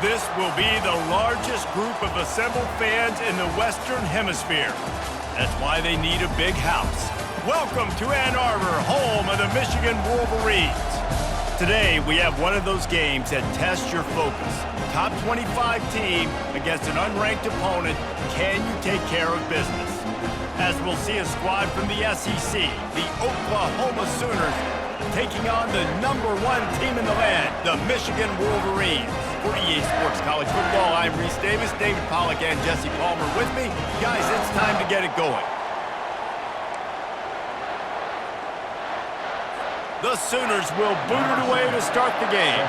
This will be the largest group of assembled fans in the Western Hemisphere. That's why they need a big house. Welcome to Ann Arbor, home of the Michigan Wolverines. Today, we have one of those games that tests your focus. Top 25 team against an unranked opponent. Can you take care of business? As we'll see a squad from the SEC, the Oklahoma Sooners, taking on the #1 team in the land, the Michigan Wolverines. For EA Sports College Football, I'm Reese Davis, David Pollack, and Jesse Palmer with me. Guys, it's time to get it going. The Sooners will boot it away to start the game.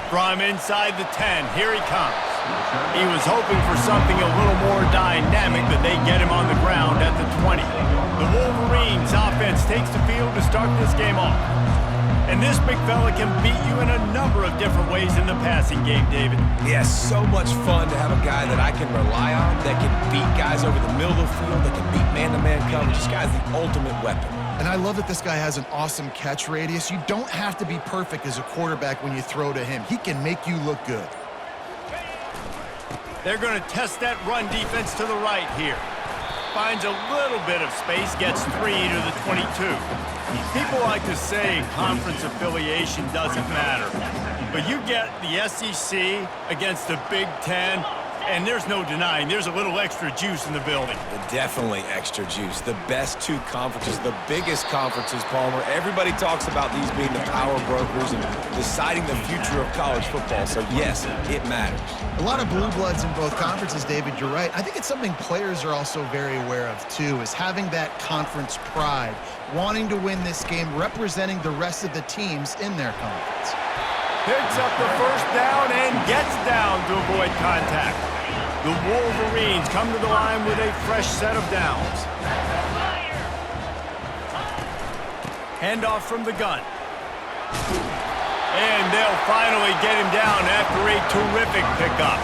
From inside the 10, here he comes. He was hoping for something a little more dynamic, but they get him on the ground at the 20. The Wolverines offense takes the field to start this game off. And this big fella can beat you in a number of different ways in the passing game, David. Yeah, so much fun to have a guy that I can rely on, that can beat guys over the middle of the field, that can beat man-to-man coverage. This guy's the ultimate weapon. And I love that this guy has an awesome catch radius. You don't have to be perfect as a quarterback when you throw to him. He can make you look good. They're going to test that run defense to the right here. Finds a little bit of space, gets 3 to the 22. People like to say conference affiliation doesn't matter, but you get the SEC against the Big Ten, and there's no denying there's a little extra juice in the building. Definitely extra juice. The best two conferences, the biggest conferences, Palmer. Everybody talks about these being the power brokers and deciding the future of college football, so yes, it matters. A lot of blue bloods in both conferences, David, you're right. I think it's something players are also very aware of, too, is having that conference pride, wanting to win this game, representing the rest of the teams in their conference. Picks up the first down and gets down to avoid contact. The Wolverines come to the line with a fresh set of downs. Handoff from the gun. And they'll finally get him down after a terrific pickup.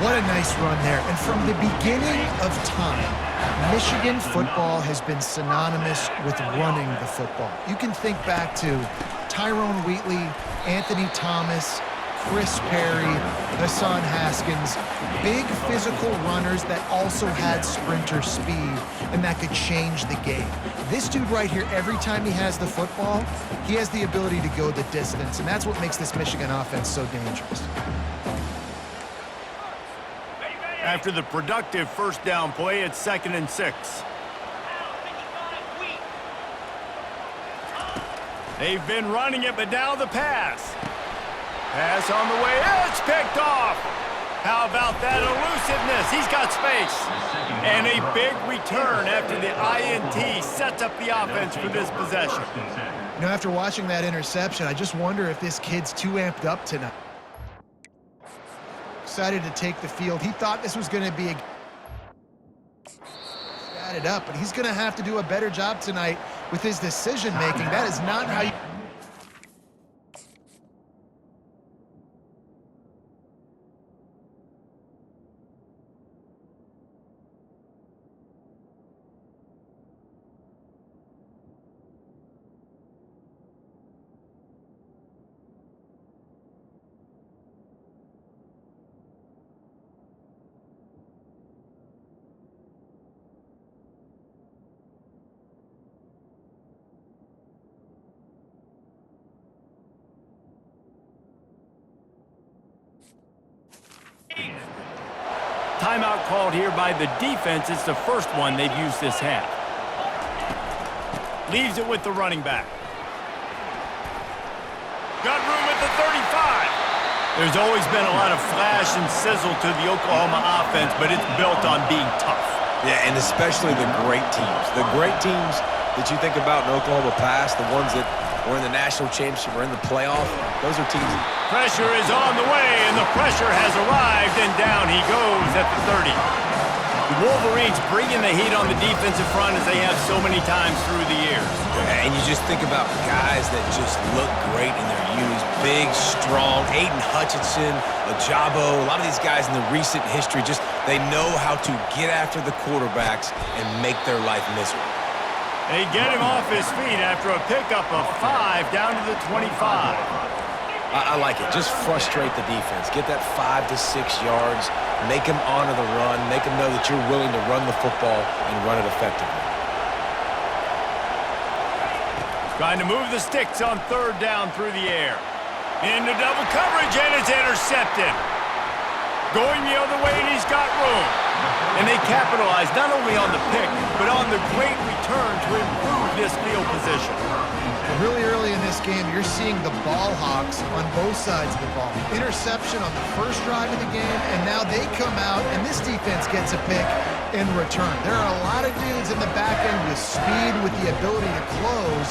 What a nice run there. And from the beginning of time, Michigan football has been synonymous with running the football. You can think back to Tyrone Wheatley, Anthony Thomas, Chris Perry, Hassan Haskins, big physical runners that also had sprinter speed and that could change the game. This dude right here, every time he has the football, he has the ability to go the distance, and that's what makes this Michigan offense so dangerous. After the productive first down play, it's 2nd and 6. They've been running it, but now the pass. Pass on the way. It's picked off. How about that elusiveness? He's got space. And a big return after the INT sets up the offense for this possession. You know, after watching that interception, I just wonder if this kid's too amped up tonight. Excited to take the field. He thought this was going to be a added up, but he's going to have to do a better job tonight with his decision making. That is not how you Timeout called here by the defense. It's the first one they've used this half. Leaves it with the running back. Got room at the 35. There's always been a lot of flash and sizzle to the Oklahoma offense, but it's built on being tough. Yeah, and especially the great teams. The great teams that you think about in Oklahoma past, the ones that were in the national championship or in the playoff, those are teams. Pressure is on the way, and the pressure has arrived, and down he goes at the 30. The Wolverines bringing the heat on the defensive front as they have so many times through the years. Yeah, and you just think about guys that just look great in their unis. Big, strong, Aiden Hutchinson, Ajabo, a lot of these guys in the recent history, just they know how to get after the quarterbacks and make their life miserable. They get him off his feet after a pickup of 5 down to the 25. I like it. Just frustrate the defense. Get that 5 to 6 yards. Make them honor the run. Make them know that you're willing to run the football and run it effectively. Trying to move the sticks on 3rd down through the air. Into double coverage, and it's intercepted. Going the other way, and he's got room. And they capitalize not only on the pick, but on the great return to improve this field position. Really early in this game, you're seeing the ball hawks on both sides of the ball. Interception on the first drive of the game, and now they come out, and this defense gets a pick in return. There are a lot of dudes in the back end with speed, with the ability to close.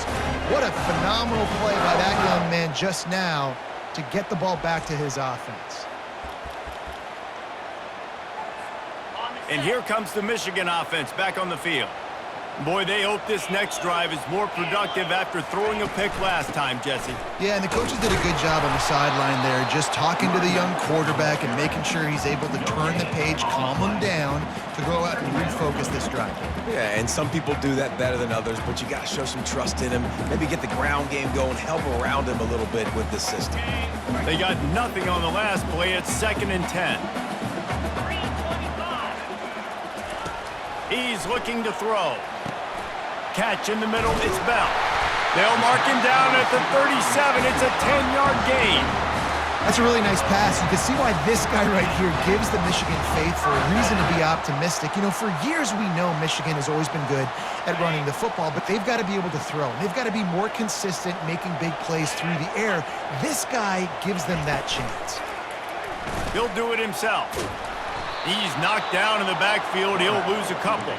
What a phenomenal play by that young man just now to get the ball back to his offense. And here comes the Michigan offense back on the field. Boy, they hope this next drive is more productive after throwing a pick last time, Jesse. Yeah, and the coaches did a good job on the sideline there, just talking to the young quarterback and making sure he's able to turn the page, calm him down, to go out and refocus this drive. Yeah, and some people do that better than others, but you got to show some trust in him. Maybe get the ground game going, help around him a little bit with the system. They got nothing on the last play. It's 2nd and 10. He's looking to throw. Catch in the middle, it's Bell. They'll mark him down at the 37. It's a 10-yard gain. That's a really nice pass. You can see why this guy right here gives the Michigan faithful a reason to be optimistic. You know, for years we know Michigan has always been good at running the football, but they've got to be able to throw. They've got to be more consistent making big plays through the air. This guy gives them that chance. He'll do it himself. He's knocked down in the backfield. He'll lose a couple.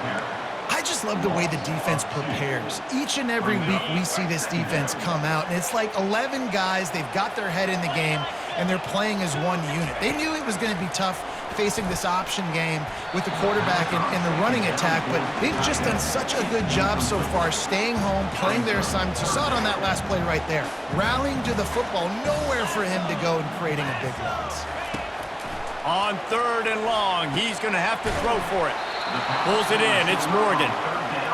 I just love the way the defense prepares. Each and every week we see this defense come out, and it's like 11 guys. They've got their head in the game, and they're playing as one unit. They knew it was going to be tough facing this option game with the quarterback and the running attack, but they've just done such a good job so far staying home, playing their assignments. You saw it on that last play right there. Rallying to the football, nowhere for him to go and creating a big loss. On 3rd and long, he's going to have to throw for it. Pulls it in, it's Morgan.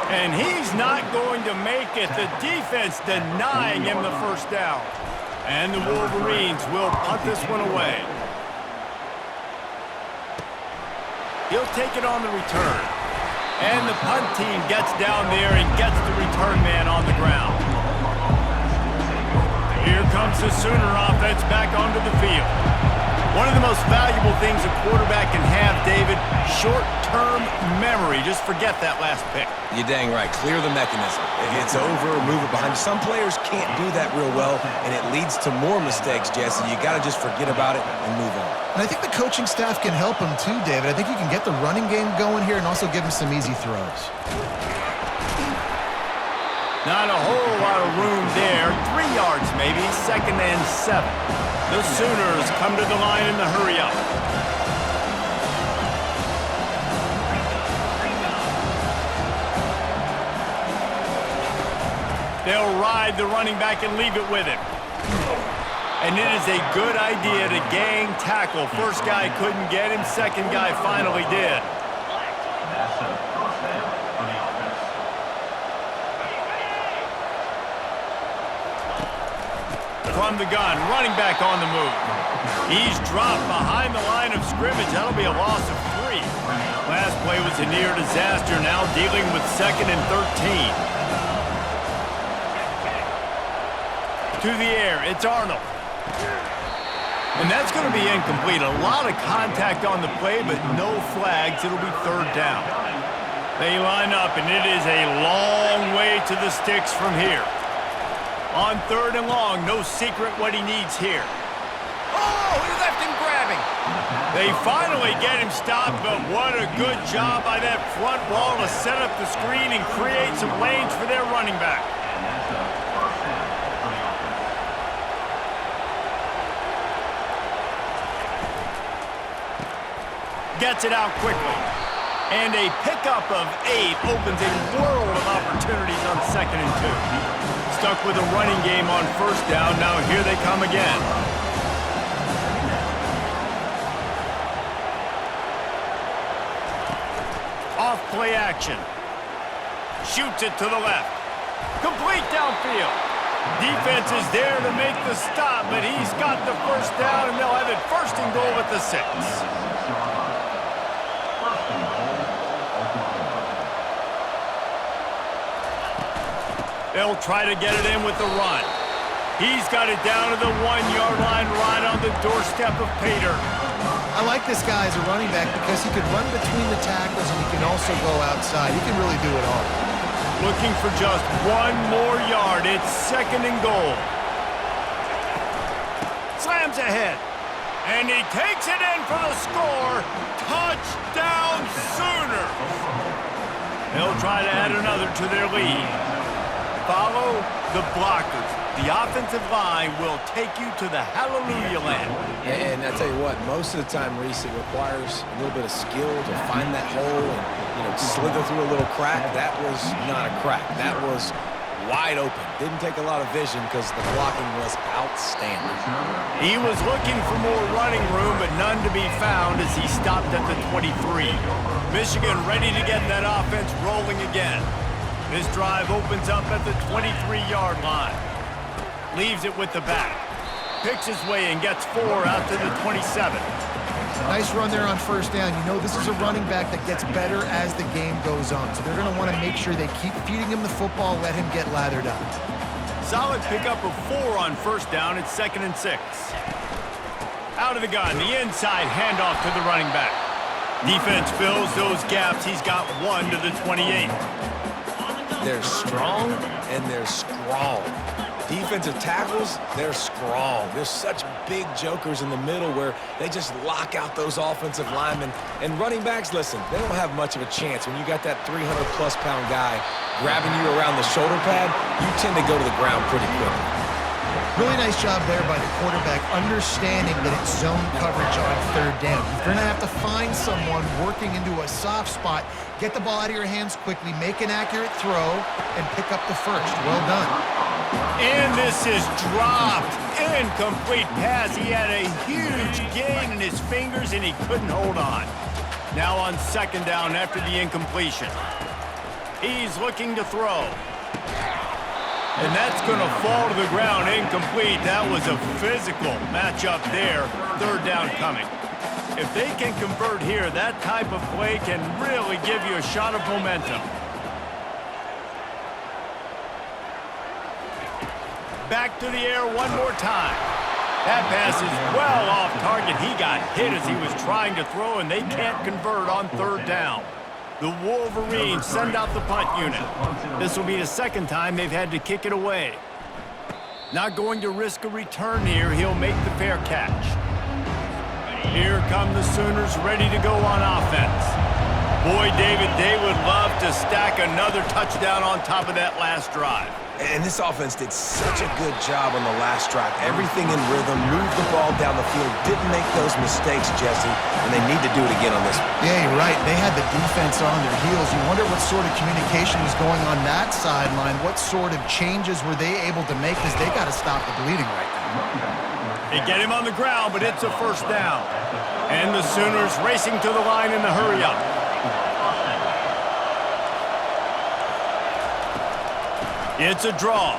And he's not going to make it. The defense denying him the 1st down. And the Wolverines will punt this one away. He'll take it on the return. And the punt team gets down there and gets the return man on the ground. Here comes the Sooner offense back onto the field. One of the most valuable things a quarterback can have, David, short-term memory. Just forget that last pick. You're dang right. Clear the mechanism. If it's over, move it behind you. Some players can't do that real well, and it leads to more mistakes, Jesse. You got to just forget about it and move on. And I think the coaching staff can help him too, David. I think you can get the running game going here and also give him some easy throws. Not a whole lot of room there. 3 yards maybe, 2nd and 7. The Sooners come to the line in the hurry-up. They'll ride the running back and leave it with him. And it is a good idea to gang tackle. First guy couldn't get him, second guy finally did. From the gun, running back on the move. He's dropped behind the line of scrimmage. That'll be a loss of 3. Last play was a near disaster, now dealing with 2nd and 13. To the air, it's Arnold. And that's going to be incomplete. A lot of contact on the play, but no flags. It'll be 3rd down. They line up, and it is a long way to the sticks from here. On 3rd and long, no secret what he needs here. Oh, he left him grabbing. They finally get him stopped, but what a good job by that front wall to set up the screen and create some lanes for their running back. Gets it out quickly. And a pickup of 8 opens a world of opportunities on 2nd and 2. Stuck with a running game on 1st down. Now here they come again. Off play action. Shoots it to the left. Complete downfield. Defense is there to make the stop, but he's got the first down, and they'll have it first and goal at the 6. They'll try to get it in with the run. He's got it down to the 1-yard line right on the doorstep of Pater. I like this guy as a running back because he could run between the tackles and he can also go outside. He can really do it all. Looking for just 1 more yard. It's second and goal. Slams ahead. And he takes it in for the score. Touchdown Sooners. They'll try to add another to their lead. Follow the blockers. The offensive line will take you to the hallelujah land. And I tell you what, most of the time, Reese, it requires a little bit of skill to find that hole and, slither through a little crack. That was not a crack. That was wide open. Didn't take a lot of vision because the blocking was outstanding. He was looking for more running room, but none to be found as he stopped at the 23. Michigan ready to get that offense rolling again. This drive opens up at the 23-yard line. Leaves it with the back. Picks his way and gets 4 out to the 27. Nice run there on first down. This is a running back that gets better as the game goes on. So they're going to want to make sure they keep feeding him the football, let him get lathered up. Solid pickup of 4 on first down. It's second and 6. Out of the gun, the inside handoff to the running back. Defense fills those gaps. He's got 1 to the 28. They're strong and they're strong. Defensive tackles, they're strong. There's such big jokers in the middle where they just lock out those offensive linemen. And running backs, listen, they don't have much of a chance. When you got that 300-plus pound guy grabbing you around the shoulder pad, you tend to go to the ground pretty quickly. Really nice job there by the quarterback, understanding that it's zone coverage on third down. You're going to have to find someone working into a soft spot, get the ball out of your hands quickly, make an accurate throw, and pick up the first. Well done. And this is dropped. Incomplete pass. He had a huge gain in his fingers, and he couldn't hold on. Now on second down after the incompletion. He's looking to throw. And that's going to fall to the ground incomplete. That was a physical matchup there. Third down coming. If they can convert here, that type of play can really give you a shot of momentum. Back to the air one more time. That pass is well off target. He got hit as he was trying to throw, and they can't convert on third down. The Wolverines send out the punt unit. This will be the second time they've had to kick it away. Not going to risk a return here. He'll make the fair catch. Here come the Sooners ready to go on offense. Boy, David, they would love to stack another touchdown on top of that last drive. And this offense did such a good job on the last drive. Everything in rhythm, moved the ball down the field, didn't make those mistakes, Jesse, and they need to do it again on this one. Yeah, you're right. They had the defense on their heels. You wonder what sort of communication was going on that sideline. What sort of changes were they able to make, because they got to stop the bleeding right now. They get him on the ground, but it's a first down. And the Sooners racing to the line in the hurry-up. It's a draw.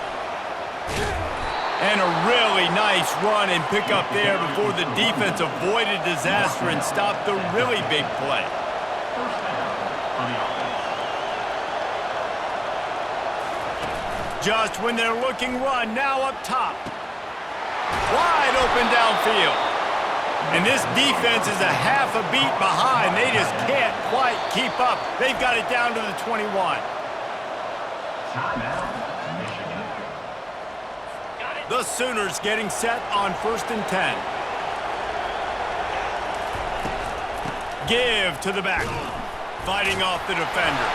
And a really nice run and pick up there before the defense avoided disaster and stopped the really big play. Just when they're looking run, now up top. Wide open downfield. And this defense is a half a beat behind. They just can't quite keep up. They've got it down to the 21. The Sooners getting set on 1st and 10. Give to the back. Fighting off the defender.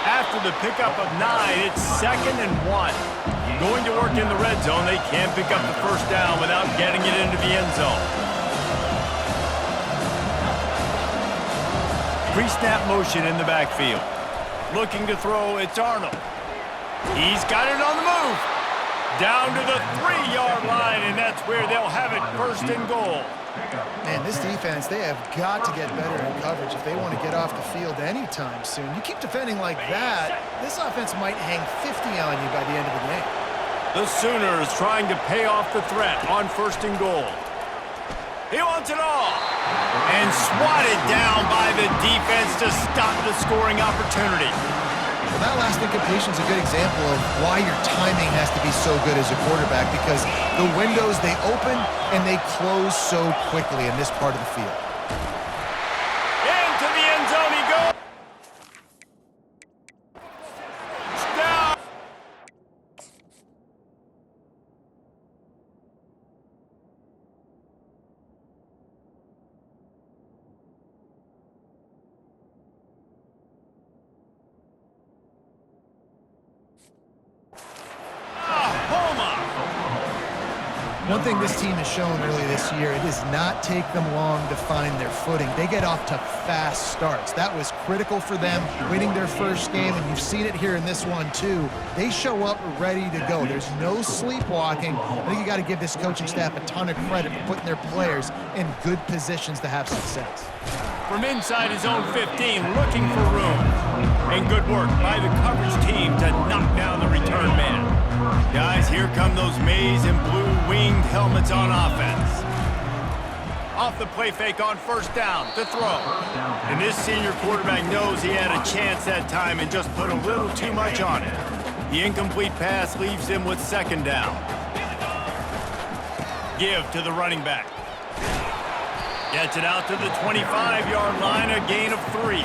After the pickup of 9, it's 2nd and 1. Going to work in the red zone. They can't pick up the first down without getting it into the end zone. Pre-snap motion in the backfield. Looking to throw, it's Arnold. He's got it on the move. Down to the 3-yard line, and that's where they'll have it 1st and goal. Man, this defense, they have got to get better in coverage if they want to get off the field anytime soon. You keep defending like that, this offense might hang 50 on you by the end of the game. The Sooners trying to pay off the threat on 1st and goal. He wants it all. And swatted down by the defense to stop the scoring opportunity. Well, that last incompletion is a good example of why your timing has to be so good as a quarterback, because the windows, they open and they close so quickly in this part of the field. Into the end zone he goes. Down. One thing this team has shown early this year, it does not take them long to find their footing. They get off to fast starts. That was critical for them, winning their first game, and you've seen it here in this one too. They show up ready to go. There's no sleepwalking. I think you got to give this coaching staff a ton of credit for putting their players in good positions to have success. From inside his own 15, looking for room. And good work by the coverage team to knock down the return man. Guys, here come those maize and blue winged helmets on offense. Off the play fake on 1st down to throw. And this senior quarterback knows he had a chance that time and just put a little too much on it. The incomplete pass leaves him with 2nd down. Give to the running back. Gets it out to the 25-yard line, a gain of 3.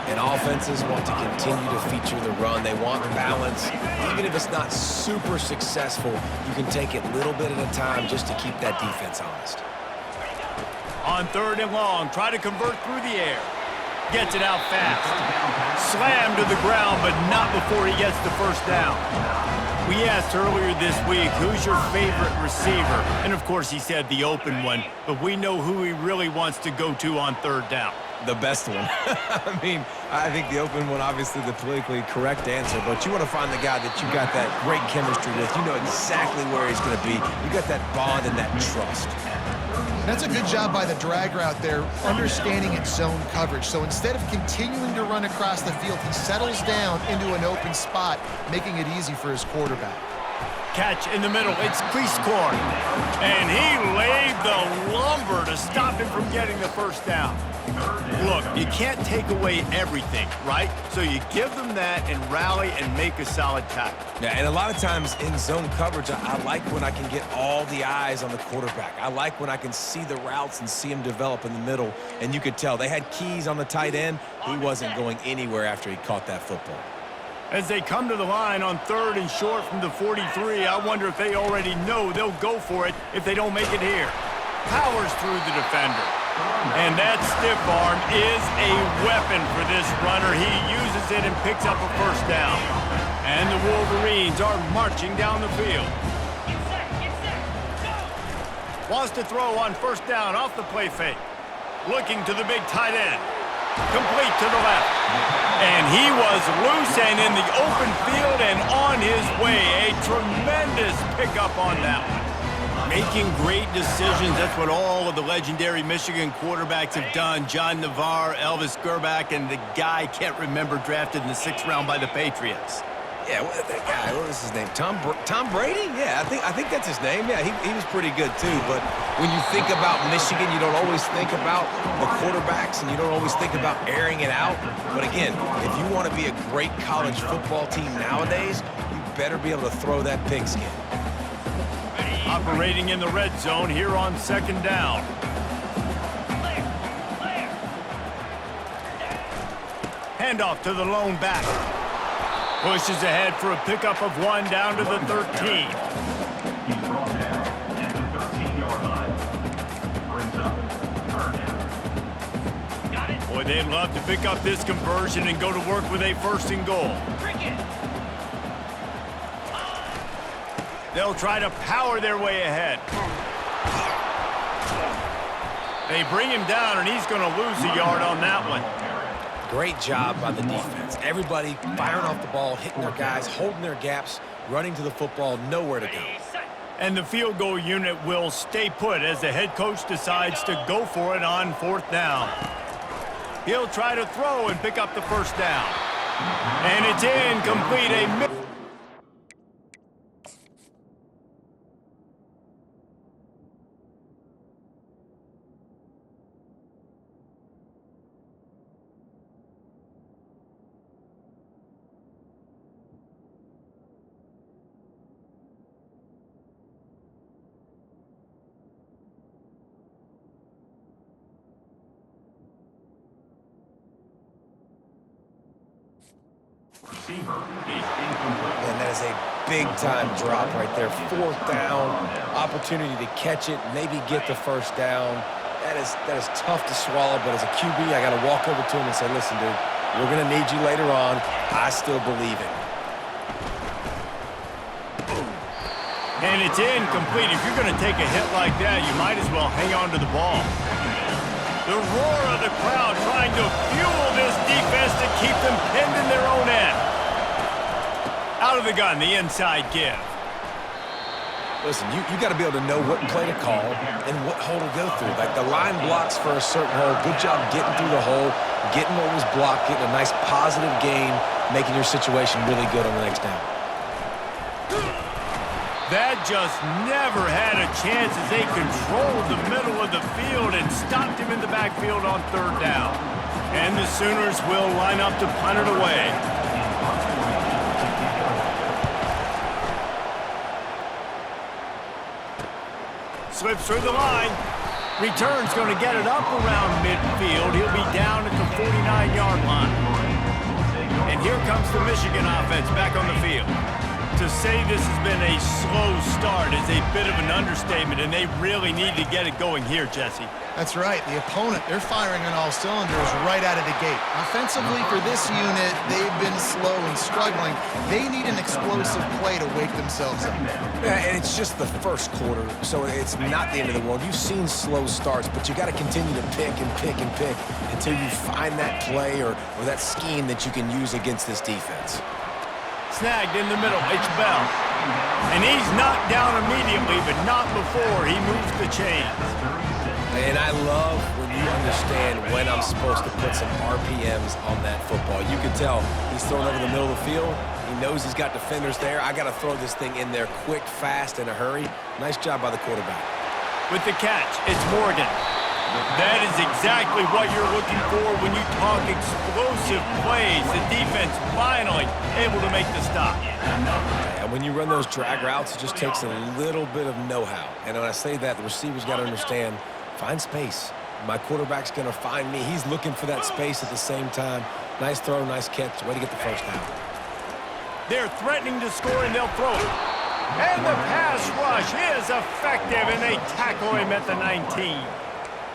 And offenses want to continue to feature the run. They want balance. Even if it's not super successful, you can take it little bit at a time just to keep that defense honest. On 3rd and long, try to convert through the air. Gets it out fast. Slammed to the ground, but not before he gets the 1st down. We asked earlier this week, who's your favorite receiver? And of course he said the open one, but we know who he really wants to go to on 3rd down. The best one. I mean, I think the open one, obviously the politically correct answer, but you want to find the guy that you got that great chemistry with. You know exactly where he's going to be. You got that bond and that trust. That's a good job by the drag route there, understanding its zone coverage. So instead of continuing to run across the field, he settles down into an open spot, making it easy for his quarterback. Catch in the middle, it's Cleasecorn. And he laid the lumber to stop him from getting the 1st down. Look, you can't take away everything, right? So you give them that and rally and make a solid tackle. Yeah, and a lot of times in zone coverage, I like when I can get all the eyes on the quarterback. I like when I can see the routes and see him develop in the middle. And you could tell they had keys on the tight end. He wasn't going anywhere after he caught that football. As they come to the line on 3rd and short from the 43, I wonder if they already know they'll go for it if they don't make it here. Powers through the defender. And that stiff arm is a weapon for this runner. He uses it and picks up a 1st down. And the Wolverines are marching down the field. Wants to throw on 1st down off the play fake. Looking to the big tight end. Complete to the left. And he was loose and in the open field and on his way. A tremendous pickup on that one. Making great decisions, that's what all of the legendary Michigan quarterbacks have done. John Navarre, Elvis Gerbach, and the guy I can't remember drafted in the 6th round by the Patriots. Yeah, that guy, what was his name? Tom Brady? Yeah, I think that's his name. Yeah, he was pretty good too. But when you think about Michigan, you don't always think about the quarterbacks and you don't always think about airing it out. But again, if you want to be a great college football team nowadays, you better be able to throw that pigskin. Operating in the red zone here on 2nd down. Handoff to the lone back. Pushes ahead for a pickup of 1 down to the 13. Boy, they'd love to pick up this conversion and go to work with a 1st and goal. They'll try to power their way ahead. They bring him down, and he's going to lose a yard on that one. Great job by the defense. Everybody firing off the ball, hitting their guys, holding their gaps, running to the football, nowhere to go. And the field goal unit will stay put as the head coach decides to go for it on 4th down. He'll try to throw and pick up the first down. And it's incomplete. And that is a big-time drop right there. 4th down, opportunity to catch it, maybe get the first down. That is tough to swallow, but as a QB, I got to walk over to him and say, listen, dude, we're going to need you later on. I still believe it. And it's incomplete. If you're going to take a hit like that, you might as well hang on to the ball. The roar of the crowd trying to fuel this defense to keep them pinned in their own end. Out of the gun, the inside give. Listen, you got to be able to know what play to call and what hole to go through. Like the line blocks for a certain hole. Good job getting through the hole, getting what was blocked, getting a nice positive gain, making your situation really good on the next down. That just never had a chance as they controlled the middle of the field and stopped him in the backfield on 3rd down. And the Sooners will line up to punt it away. Slips through the line. Return's going to get it up around midfield. He'll be down at the 49-yard line. And here comes the Michigan offense back on the field. To say this has been a slow start is a bit of an understatement, and they really need to get it going here, Jesse. That's right. The opponent, they're firing on all cylinders right out of the gate. Offensively, for this unit, they've been slow and struggling. They need an explosive play to wake themselves up. Yeah, and it's just the first quarter, so it's not the end of the world. You've seen slow starts, but you got to continue to pick and pick and pick until you find that play or that scheme that you can use against this defense. Snagged in the middle, it's Bell. And he's knocked down immediately, but not before he moves the chains. And I love when you understand when I'm supposed to put some RPMs on that football. You can tell he's throwing over the middle of the field. He knows he's got defenders there. I got to throw this thing in there quick, fast, in a hurry. Nice job by the quarterback. With the catch, it's Morgan. That is exactly what you're looking for when you talk explosive plays. The defense finally able to make the stop. And when you run those drag routes, it just takes a little bit of know-how. And when I say that, the receiver's got to understand, find space. My quarterback's going to find me. He's looking for that space at the same time. Nice throw, nice catch. Way to get the first down. They're threatening to score, and they'll throw it. And the pass rush is effective, and they tackle him at the 19.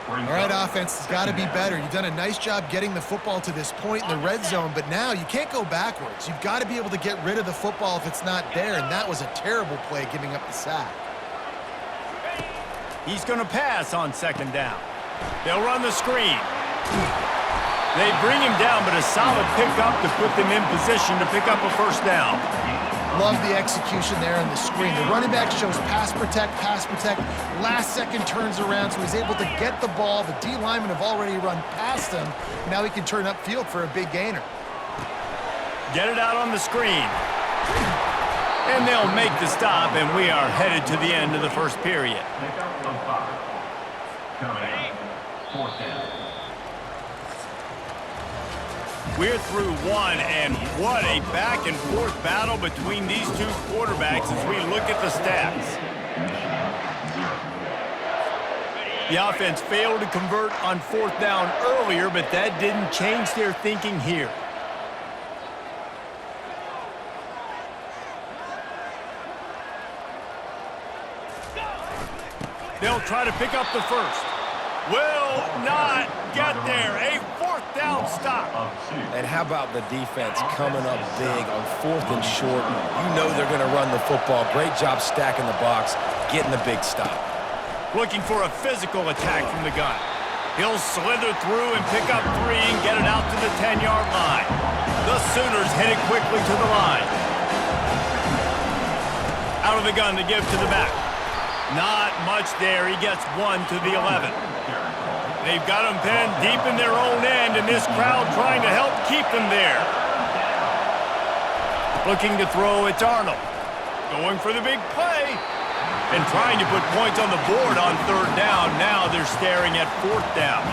All right, offense has got to be better. You've done a nice job getting the football to this point in the red zone, but now you can't go backwards. You've got to be able to get rid of the football if it's not there, and that was a terrible play giving up the sack. He's going to pass on 2nd down. They'll run the screen. They bring him down, but a solid pickup to put them in position to pick up a first down. Love the execution there on the screen. The running back shows pass protect, last second turns around, so he's able to get the ball. The D linemen have already run past him. Now he can turn upfield for a big gainer. Get it out on the screen. And they'll make the stop, and we are headed to the end of the first period. We're through one, and what a back-and-forth battle between these two quarterbacks as we look at the stats. The offense failed to convert on 4th down earlier, but that didn't change their thinking here. They'll try to pick up the first. Will not get there. A 4th down stop. And how about the defense coming up big on 4th and short? You know they're going to run the football. Great job stacking the box, getting the big stop. Looking for a physical attack from the gun. He'll slither through and pick up 3 and get it out to the 10-yard line. The Sooners head it quickly to the line. Out of the gun to give to the back. Not much there. He gets 1 to the 11. They've got him pinned deep in their own end, and this crowd trying to help keep them there. Looking to throw, it's Arnold. Going for the big play. And trying to put points on the board on 3rd down. Now they're staring at 4th down.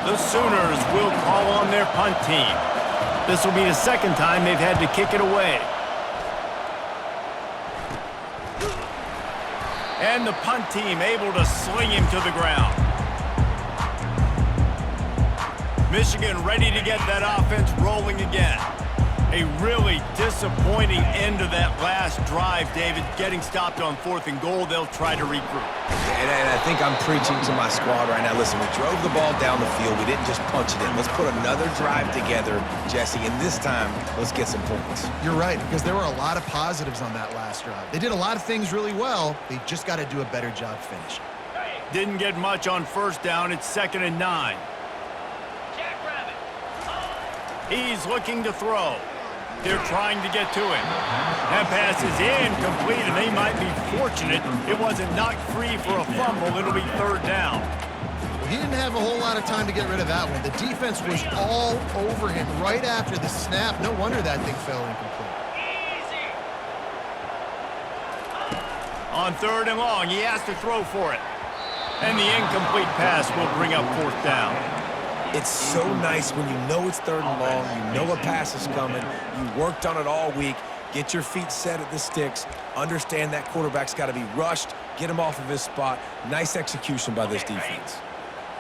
The Sooners will call on their punt team. This will be the 2nd time they've had to kick it away. And the punt team able to sling him to the ground. Michigan ready to get that offense rolling again. A really disappointing end to that last drive, David. Getting stopped on 4th and goal, they'll try to regroup. And I think I'm preaching to my squad right now. Listen, we drove the ball down the field. We didn't just punch it in. Let's put another drive together, Jesse, and this time, let's get some points. You're right, because there were a lot of positives on that last drive. They did a lot of things really well. They just got to do a better job finishing. Didn't get much on 1st down. It's 2nd and 9. He's looking to throw. They're trying to get to him. That pass is incomplete, and they might be fortunate it wasn't knocked free for a fumble. It'll be 3rd down. Well, he didn't have a whole lot of time to get rid of that one. The defense was all over him right after the snap. No wonder that thing fell incomplete. On 3rd and long, he has to throw for it. And the incomplete pass will bring up 4th down. It's so nice when you know it's 3rd and long, you know a pass is coming, you worked on it all week, get your feet set at the sticks, understand that quarterback's got to be rushed, get him off of his spot. Nice execution by this defense.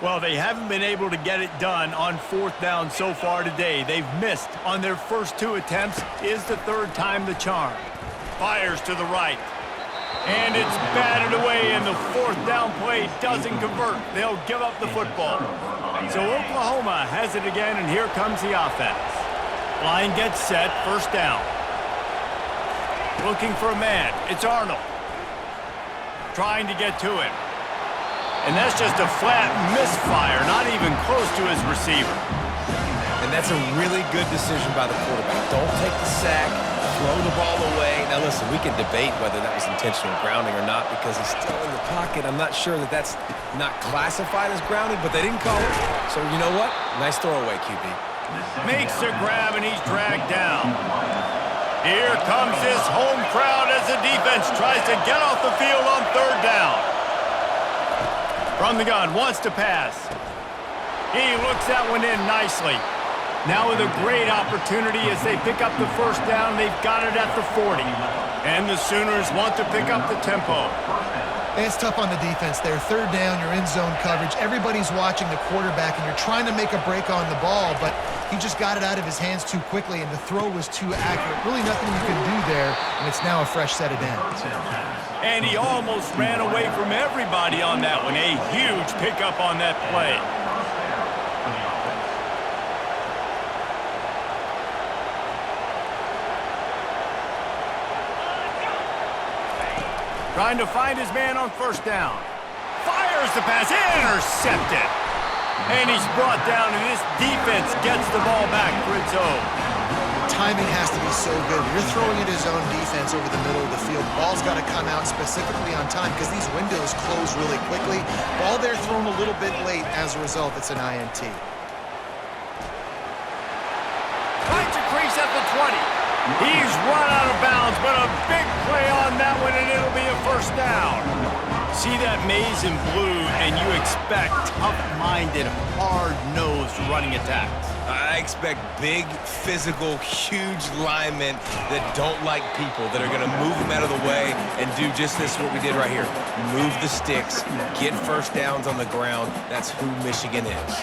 Well, they haven't been able to get it done on 4th down so far today. They've missed on their first 2 attempts. Is the 3rd time the charm. Fires to the right. And it's batted away, and the 4th down play doesn't convert. They'll give up the football. So Oklahoma has it again, and here comes the offense. Line gets set, 1st down. Looking for a man. It's Arnold. Trying to get to him. And that's just a flat misfire, not even close to his receiver. And that's a really good decision by the quarterback. Don't take the sack, throw the ball away. Now listen, we can debate whether that was intentional grounding or not because he's still in the pocket. I'm not sure that that's not classified as grounding, but they didn't call it. So you know what? Nice throwaway, QB. Makes the grab, and he's dragged down. Here comes this home crowd as the defense tries to get off the field on 3rd down. From the gun, wants to pass. He looks that one in nicely. Now with a great opportunity as they pick up the 1st down, they've got it at the 40. And the Sooners want to pick up the tempo. And it's tough on the defense there. 3rd down, you're in zone coverage. Everybody's watching the quarterback, and you're trying to make a break on the ball, but he just got it out of his hands too quickly, and the throw was too accurate. Really nothing you can do there, and it's now a fresh set of downs. And he almost ran away from everybody on that one. A huge pickup on that play. Trying to find his man on 1st down. Fires the pass, intercepted. And he's brought down, and this defense gets the ball back for its own. Timing has to be so good. You're throwing at his own defense over the middle of the field. Ball's got to come out specifically on time because these windows close really quickly. Ball there thrown a little bit late. As a result, it's an INT. Finds a crease at the 20. He's run out of bounds, but a big play on that one, and it'll be a 1st down. See that maze in blue, and you expect tough-minded, hard-nosed running attacks. I expect big, physical, huge linemen that don't like people, that are going to move them out of the way and do just this, what we did right here. Move the sticks, get 1st downs on the ground. That's who Michigan is.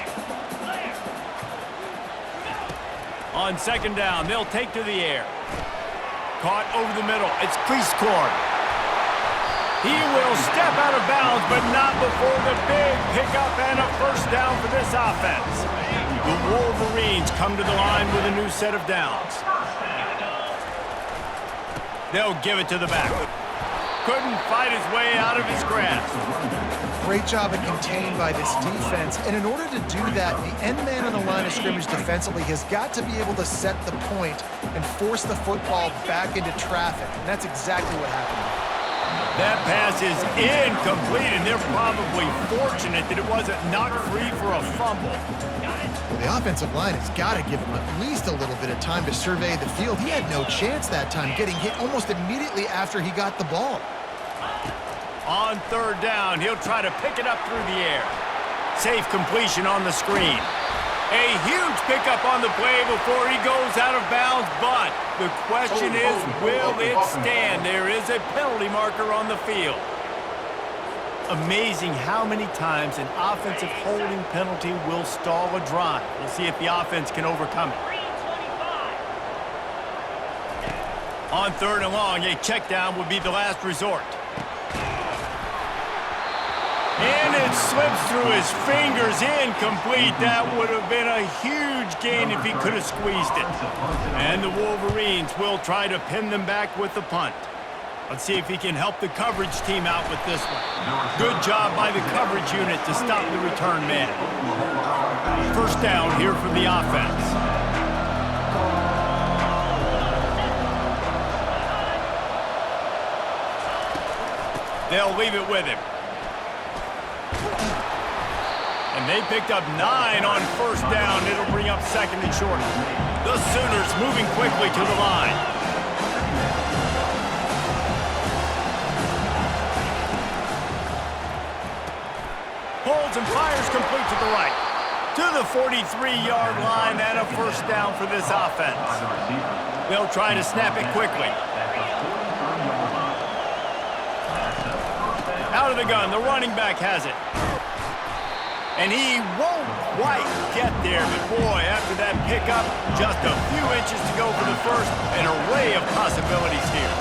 On 2nd down, they'll take to the air. Caught over the middle. It's Cleescorn. He will step out of bounds, but not before the big pickup and a 1st down for this offense. The Wolverines come to the line with a new set of downs. They'll give it to the back. Couldn't fight his way out of his grasp. Great job of contained by this defense. And in order to do that, the end man on the line of scrimmage defensively has got to be able to set the point and force the football back into traffic. And that's exactly what happened. That pass is incomplete, and they're probably fortunate that it wasn't knocked free for a fumble. Well, the offensive line has got to give him at least a little bit of time to survey the field. He had no chance that time, getting hit almost immediately after he got the ball. On third down, he'll try to pick it up through the air. Safe completion on the screen. A huge pickup on the play before he goes out of bounds, but the question is, will it stand? There is a penalty marker on the field. Amazing how many times an offensive holding penalty will stall a drive. We'll see if the offense can overcome it. On third and long, a check down would be the last resort. And it slips through his fingers, incomplete. That would have been a huge gain if he could have squeezed it. And the Wolverines will try to pin them back with the punt. Let's see if he can help the coverage team out with this one. Good job by the coverage unit to stop the return man. First down here for the offense. They'll leave it with him. And they picked up 9 on first down. It'll bring up second and short. The Sooners moving quickly to the line. Holds and fires complete to the right. To the 43-yard line and a first down for this offense. They'll try to snap it quickly. Out of the gun, the running back has it. And he won't quite get there, but boy, after that pickup, just a few inches to go for the first. An array of possibilities here.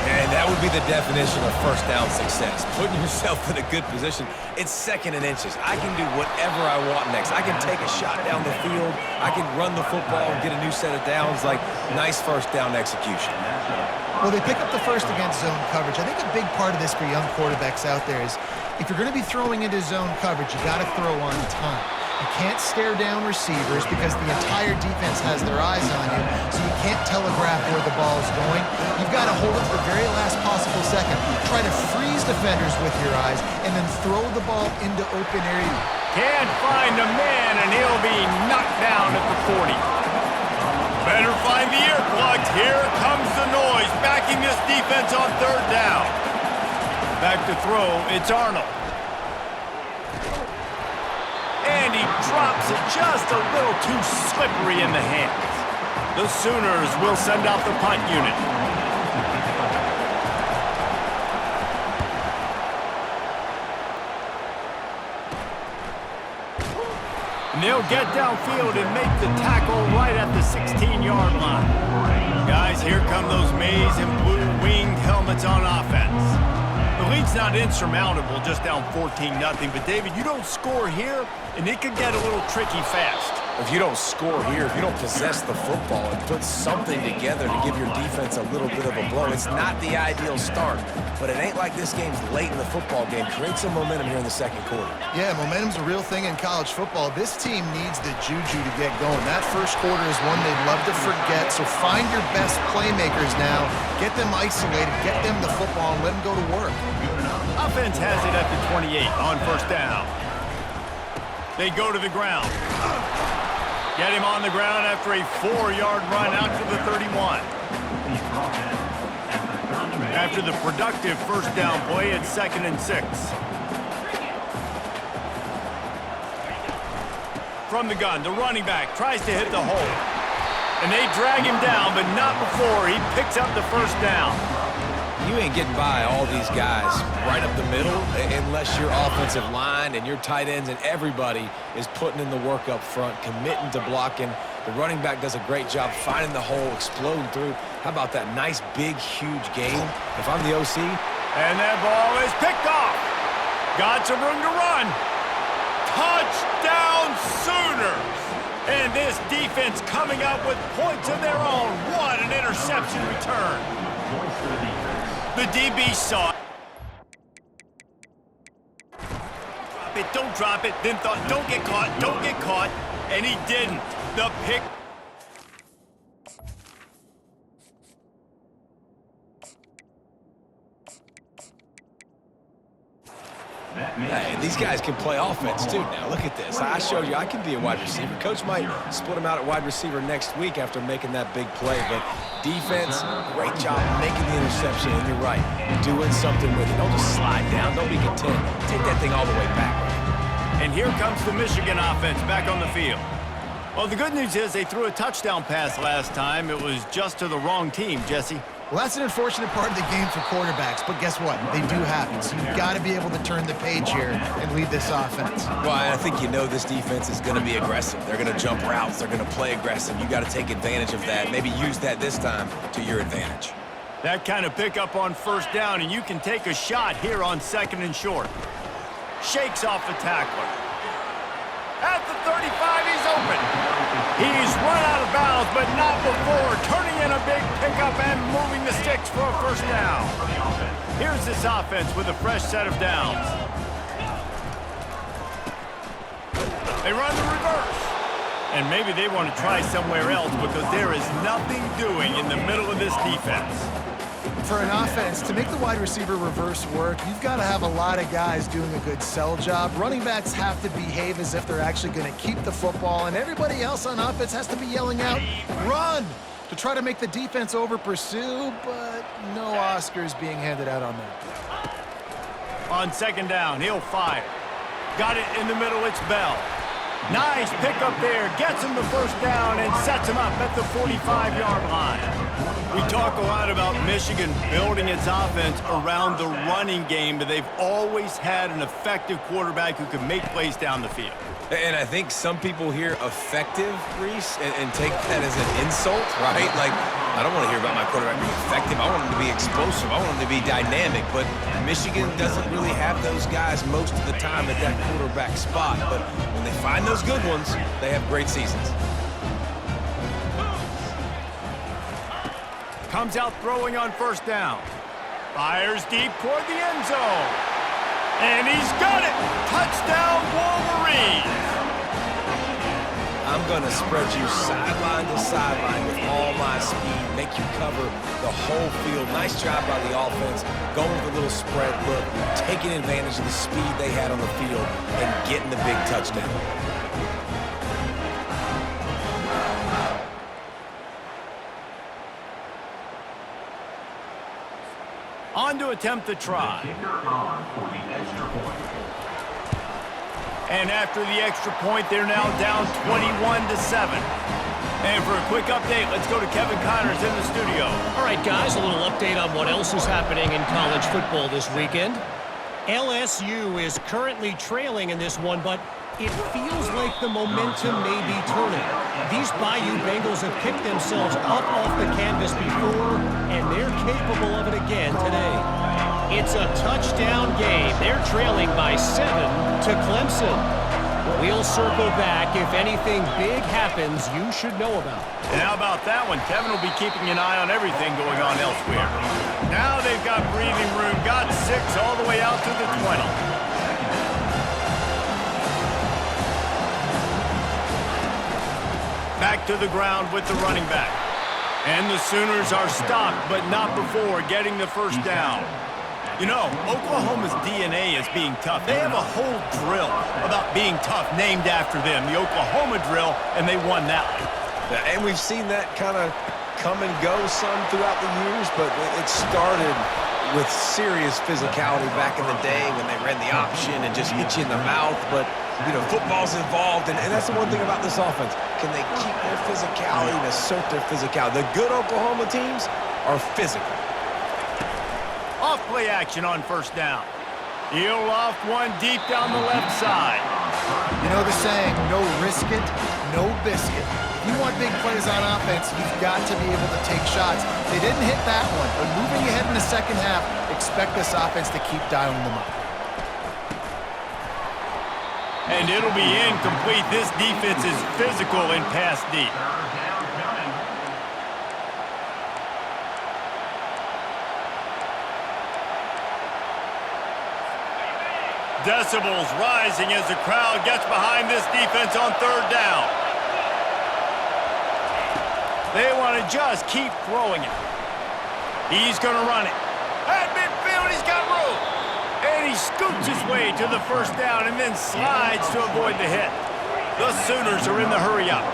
And that would be the definition of first down success. Putting yourself in a good position. It's second and inches. I can do whatever I want next. I can take a shot down the field. I can run the football and get a new set of downs. Like, nice first down execution. Well, they pick up the first against zone coverage. I think a big part of this for young quarterbacks out there is if you're going to be throwing into zone coverage, you got to throw on time. You can't stare down receivers because the entire defense has their eyes on you, so you can't telegraph where the ball is going. You've got to hold it to the very last possible second. Try to freeze defenders with your eyes and then throw the ball into open area. Can't find a man, and he'll be knocked down at the 40. Better find the earplugs. Here comes the noise, backing this defense on third down. Back to throw, it's Arnold. And he drops it just a little too slippery in the hands. The Sooners will send out the punt unit. And they'll get downfield and make the tackle right at the 16-yard line. Guys, here come those maize and blue winged helmets on offense. The lead's not insurmountable, just down 14-0. But, David, you don't score here, and it could get a little tricky fast. If you don't score here, if you don't possess the football and put something together to give your defense a little bit of a blow, it's not the ideal start. But it ain't like this game's late in the football game. Create some momentum here in the second quarter. Yeah, momentum's a real thing in college football. This team needs the juju to get going. That first quarter is one they'd love to forget, so find your best playmakers now. Get them isolated, get them the football, and let them go to work. Offense has it at the 28 on first down. They go to the ground. Get him on the ground after a 4-yard run out to the 31. After the productive first down play, it's 2nd and 6. From the gun, the running back tries to hit the hole. And they drag him down, but not before he picks up the first down. You ain't getting by all these guys right up the middle unless your offensive line and your tight ends and everybody is putting in the work up front, committing to blocking. The running back does a great job finding the hole, exploding through. How about that nice, big, huge gain? If I'm the OC. And that ball is picked off. Got some room to run. Touchdown Sooners! And this defense coming up with points of their own. What an interception return. The DB saw it. Drop it, don't drop it. Then thought, don't get caught. And he didn't. The pick. these guys can play offense, too. Now, look at this. I showed you I can be a wide receiver. Coach might split him out at wide receiver next week after making that big play. But defense, great job making the interception. And you're right, doing something with it. Don't just slide down. Don't be content. Take that thing all the way back. And here comes the Michigan offense back on the field. Well, the good news is they threw a touchdown pass last time. It was just to the wrong team, Jesse. Well, that's an unfortunate part of the game for quarterbacks, but guess what? They do happen, so you've got to be able to turn the page here and lead this offense. Well, I think you know this defense is going to be aggressive. They're going to jump routes. They're going to play aggressive. You got to take advantage of that. Maybe use that this time to your advantage. That kind of pickup on first down, and you can take a shot here on 2nd and short. Shakes off the tackler. At the 35, he's open. He's run out of bounds, but not before turning in a big pickup and moving the sticks for a first down. Here's this offense with a fresh set of downs. They run the reverse. And maybe they want to try somewhere else because there is nothing doing in the middle of this defense. For an offense, to make the wide receiver reverse work, you've got to have a lot of guys doing a good sell job. Running backs have to behave as if they're actually going to keep the football, and everybody else on offense has to be yelling out, "Run!" to try to make the defense over-pursue, but no Oscars being handed out on that. On 2nd down, he'll fire. Got it in the middle, it's Bell. Nice pickup there, gets him the first down and sets him up at the 45-yard line. We talk a lot about Michigan building its offense around the running game, but they've always had an effective quarterback who can make plays down the field. And I think some people hear effective, Reese, and take that as an insult, right? Like, I don't want to hear about my quarterback being effective. I want him to be explosive. I want him to be dynamic. But Michigan doesn't really have those guys most of the time at that quarterback spot. But when they find those good ones, they have great seasons. Comes out throwing on first down. Fires deep toward the end zone. And he's got it! Touchdown, Wolverines! I'm going to spread you sideline to sideline with all my speed, make you cover the whole field. Nice job by the offense, going with a little spread look, taking advantage of the speed they had on the field, and getting the big touchdown. On to attempt the try. And after the extra point, they're now down 21-7. And for a quick update, let's go to Kevin Connors in the studio. All right, guys, a little update on what else is happening in college football this weekend. LSU is currently trailing in this one, but it feels like the momentum may be turning. These Bayou Bengals have picked themselves up off the canvas before, and they're capable of it again today. It's a touchdown game. They're trailing by 7 to Clemson. We'll circle back if anything big happens you should know about. And how about that one? Kevin will be keeping an eye on everything going on elsewhere. Now they've got breathing room, got 6 all the way out to the 20. Back to the ground with the running back. And the Sooners are stopped, but not before getting the first down. You know, Oklahoma's DNA is being tough. They have a whole drill about being tough named after them, the Oklahoma drill, and they won that one. And we've seen that kind of come and go some throughout the years, but it started with serious physicality back in the day when they ran the option and just hit you in the mouth. But, you know, football's involved, and that's the one thing about this offense. Can they keep their physicality and assert their physicality? The good Oklahoma teams are physical. Off play action on first down. He'll loft one deep down the left side. You know the saying, no risk it, no biscuit. If you want big plays on offense, you've got to be able to take shots. They didn't hit that one, but moving ahead in the second half, expect this offense to keep dialing them up. And it'll be incomplete. This defense is physical and pass deep. Decibels rising as the crowd gets behind this defense on third down. They want to just keep throwing it. He's going to run it. At midfield, he's got room. And he scoots his way to the first down and then slides to avoid the hit. The Sooners are in the hurry-up.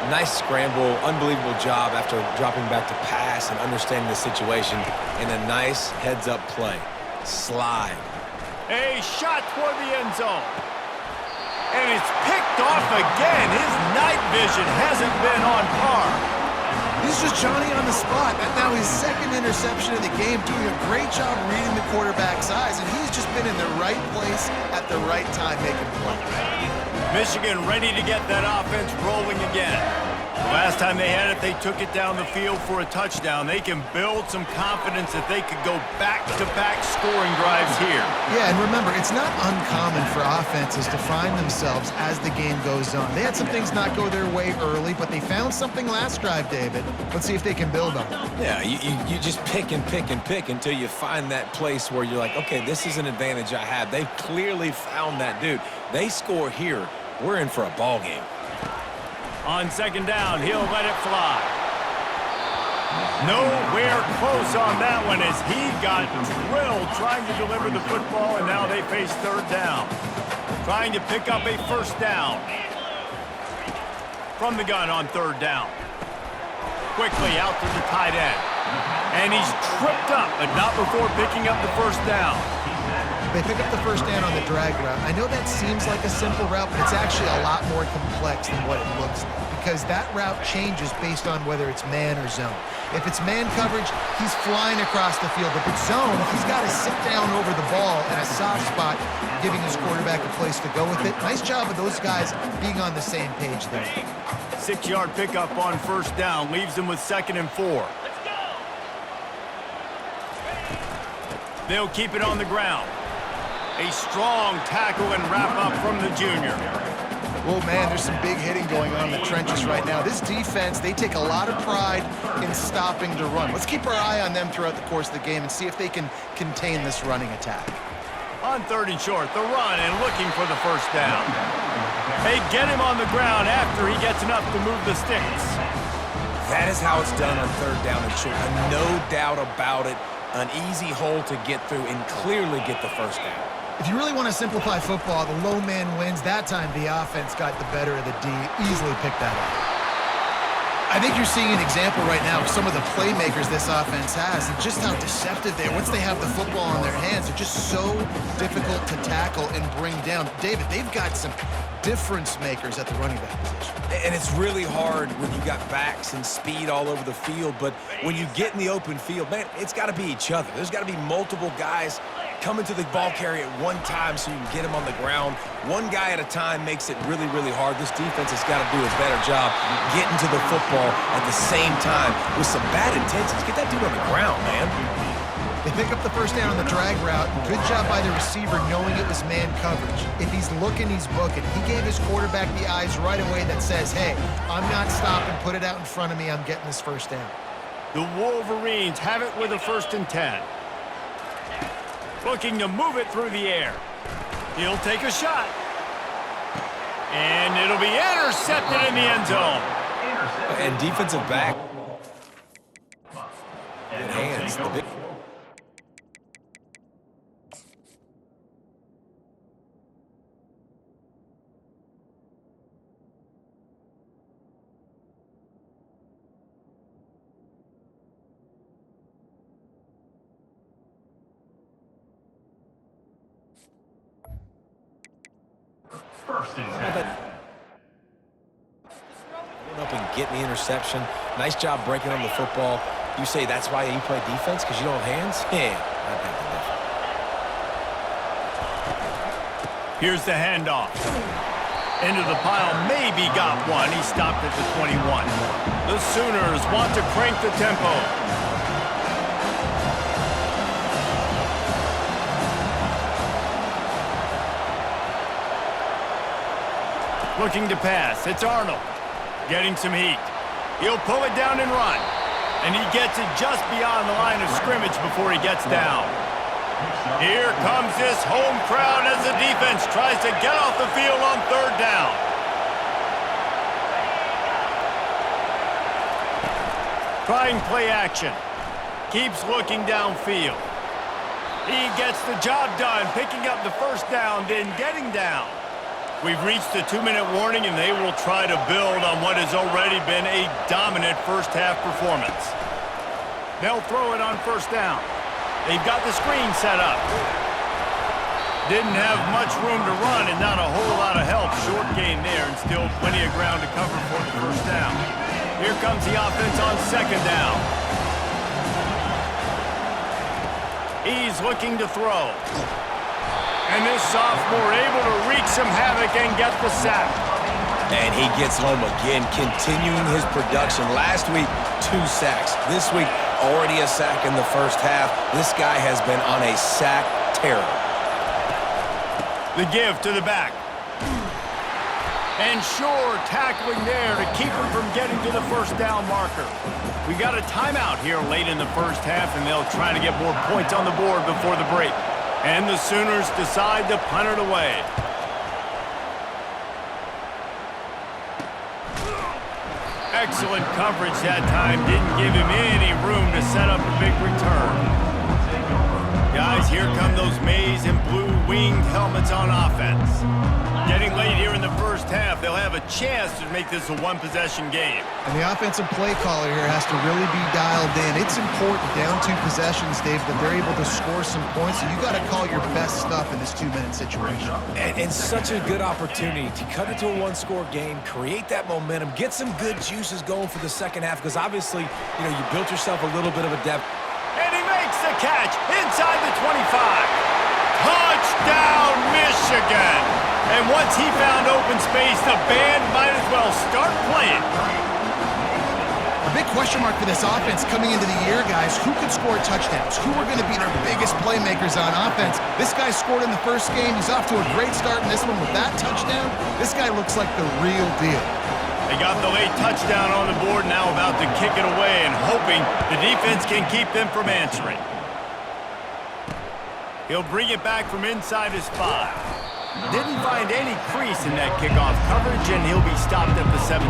Nice scramble, unbelievable job after dropping back to pass and understanding the situation, and a nice heads-up play. Slide. A shot toward the end zone. And it's picked off again. His night vision hasn't been on par. He's just Johnny on the spot. That's now his second interception of the game, doing a great job reading the quarterback's eyes, and he's just been in the right place at the right time making plays. Michigan ready to get that offense rolling again. The last time they had it, they took it down the field for a touchdown. They can build some confidence that they could go back-to-back scoring drives here. Yeah, and remember, it's not uncommon for offenses to find themselves as the game goes on. They had some things not go their way early, but they found something last drive, David. Let's see if they can build on it. Yeah, you just pick and pick and pick until you find that place where you're like, okay, this is an advantage I have. They've clearly found that dude. They score here, we're in for a ball game. On second down, he'll let it fly. Nowhere close on that one as he got drilled trying to deliver the football, and now they face third down. Trying to pick up a first down. From the gun on third down. Quickly out to the tight end. And he's tripped up, but not before picking up the first down. They pick up the first down on the drag route. I know that seems like a simple route, but it's actually a lot more complex than what it looks like, because that route changes based on whether it's man or zone. If it's man coverage, he's flying across the field. If it's zone, he's got to sit down over the ball in a soft spot, giving his quarterback a place to go with it. Nice job of those guys being on the same page there. 6-yard pickup on first down leaves them with 2nd and 4. They'll keep it on the ground. A strong tackle and wrap-up from the junior. Oh, man, there's some big hitting going on in the trenches right now. This defense, they take a lot of pride in stopping the run. Let's keep our eye on them throughout the course of the game and see if they can contain this running attack. On 3rd and short, the run and looking for the first down. They get him on the ground after he gets enough to move the sticks. That is how it's done on 3rd down and short. No doubt about it. An easy hole to get through and clearly get the first down. If you really want to simplify football, the low man wins. That time, the offense got the better of the D. Easily picked that up. I think you're seeing an example right now of some of the playmakers this offense has and just how deceptive they are. Once they have the football in their hands, they're just so difficult to tackle and bring down. David, they've got some difference makers at the running back position. And it's really hard when you got backs and speed all over the field, but when you get in the open field, man, it's got to be each other. There's got to be multiple guys coming to the ball carrier at one time so you can get him on the ground. One guy at a time makes it really, really hard. This defense has got to do a better job getting to the football at the same time with some bad intentions. Get that dude on the ground, man. They pick up the first down on the drag route. Good job by the receiver knowing it was man coverage. If he's looking, he's booking. He gave his quarterback the eyes right away that says, hey, I'm not stopping. Put it out in front of me. I'm getting this first down. The Wolverines have it with a 1st and 10. Looking to move it through the air. He'll take a shot. And it'll be intercepted in the end zone. And defensive back. Hands. The big... Up and getting the interception. Nice job breaking on the football. You say that's why you play defense, because you don't have hands? Yeah. Here's the handoff. Into the pile, maybe got one. He stopped at the 21. The Sooners want to crank the tempo. Looking to pass. It's Arnold. Getting some heat. He'll pull it down and run. And he gets it just beyond the line of scrimmage before he gets down. Here comes this home crowd as the defense tries to get off the field on 3rd down. Trying play action. Keeps looking downfield. He gets the job done, picking up the first down, then getting down. We've reached the 2-minute warning, and they will try to build on what has already been a dominant first-half performance. They'll throw it on first down. They've got the screen set up. Didn't have much room to run and not a whole lot of help. Short gain there and still plenty of ground to cover for the first down. Here comes the offense on second down. He's looking to throw. And this sophomore able to wreak some havoc and get the sack. And he gets home again, continuing his production. Last week, 2 sacks. This week, already a sack in the first half. This guy has been on a sack terror. The give to the back. And sure, tackling there to keep him from getting to the first down marker. We got a timeout here late in the first half, and they'll try to get more points on the board before the break. And the Sooners decide to punt it away. Excellent coverage that time. Didn't give him any room to set up a big return. Guys, here come those maize and blue winged helmets on offense. Getting late here in the first half, they'll have a chance to make this a one-possession game. And the offensive play caller here has to really be dialed in. It's important, down 2 possessions, Dave, that they're able to score some points. So you got to call your best stuff in this 2-minute situation. And such a good opportunity to cut it to a 1-score game, create that momentum, get some good juices going for the second half, because obviously, you built yourself a little bit of a depth. And he makes the catch inside the 25. Touchdown, Michigan! And once he found open space, the band might as well start playing. A big question mark for this offense coming into the year, guys. Who could score touchdowns? Who are going to be their biggest playmakers on offense? This guy scored in the first game. He's off to a great start in this one with that touchdown. This guy looks like the real deal. They got the late touchdown on the board, now about to kick it away and hoping the defense can keep them from answering. He'll bring it back from inside his 5. Didn't find any crease in that kickoff coverage, and he'll be stopped at the 17.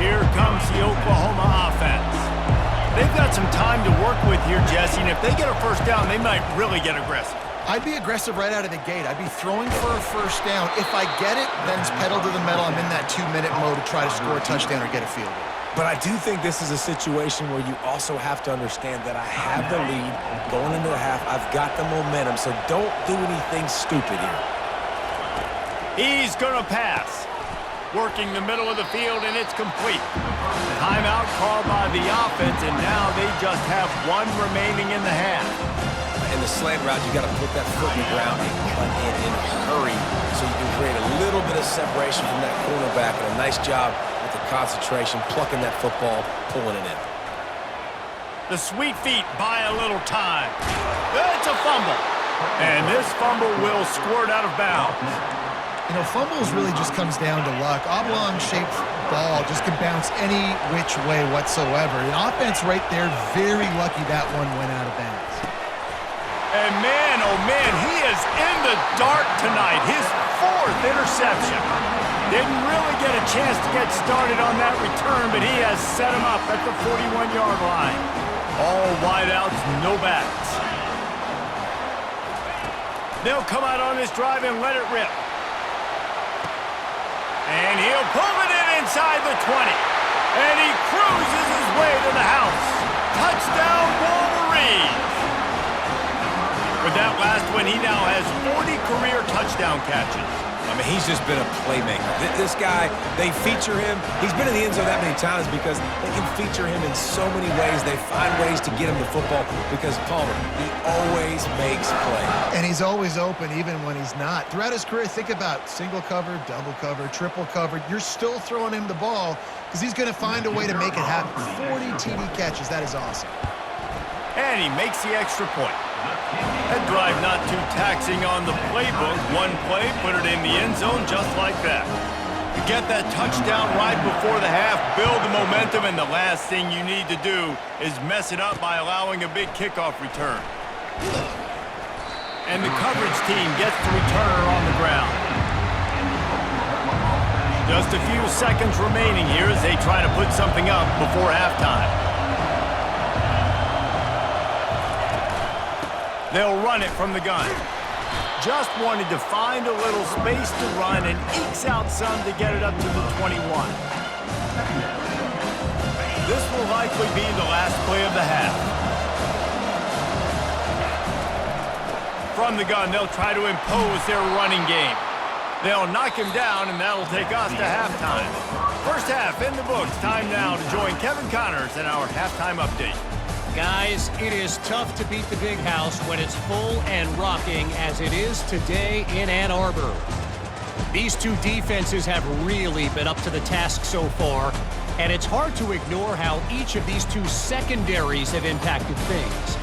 Here comes the Oklahoma offense. They've got some time to work with here, Jesse, and if they get a first down, they might really get aggressive. I'd be aggressive right out of the gate. I'd be throwing for a first down. If I get it, then it's pedal to the metal. I'm in that 2-minute mode to try to score a touchdown or get a field goal. But I do think this is a situation where you also have to understand that I have the lead going into the half. I've got the momentum, so don't do anything stupid here. He's going to pass. Working the middle of the field, and it's complete. Timeout called by the offense, and now they just have 1 remaining in the half. In the slant route, you got to put that foot in the ground and cut in a hurry so you can create a little bit of separation from that cornerback, and a nice job with the concentration, plucking that football, pulling it in. The sweet feet buy a little time. It's a fumble. And this fumble will squirt out of bounds. Fumbles really just comes down to luck. Oblong-shaped ball just can bounce any which way whatsoever. The offense right there, very lucky that one went out of bounds. And man, oh man, he is in the dark tonight. His 4th interception. Didn't really get a chance to get started on that return, but he has set him up at the 41-yard line. All wideouts, no backs. They'll come out on this drive and let it rip. And he'll pull it in inside the 20. And he cruises his way to the house. Touchdown, Wolverines. With that last one, he now has 40 career touchdown catches. I mean, he's just been a playmaker. This guy, they feature him. He's been in the end zone that many times because they can feature him in so many ways. They find ways to get him the football because, Palmer, he always makes plays. And he's always open even when he's not. Throughout his career, think about single cover, double cover, triple cover. You're still throwing him the ball because he's going to find a way to make it happen. 40 TD catches. That is awesome. And he makes the extra point. That drive not too taxing on the playbook. 1 play, put it in the end zone just like that. You get that touchdown right before the half, build the momentum, and the last thing you need to do is mess it up by allowing a big kickoff return. And the coverage team gets the returner on the ground. Just a few seconds remaining here as they try to put something up before halftime. They'll run it from the gun. Just wanted to find a little space to run and ekes out some to get it up to the 21. This will likely be the last play of the half. From the gun, they'll try to impose their running game. They'll knock him down, and that'll take us to halftime. First half in the books. Time now to join Kevin Connors in our halftime update. Guys, it is tough to beat the Big House when it's full and rocking as it is today in Ann Arbor. These two defenses have really been up to the task so far, and it's hard to ignore how each of these two secondaries have impacted things.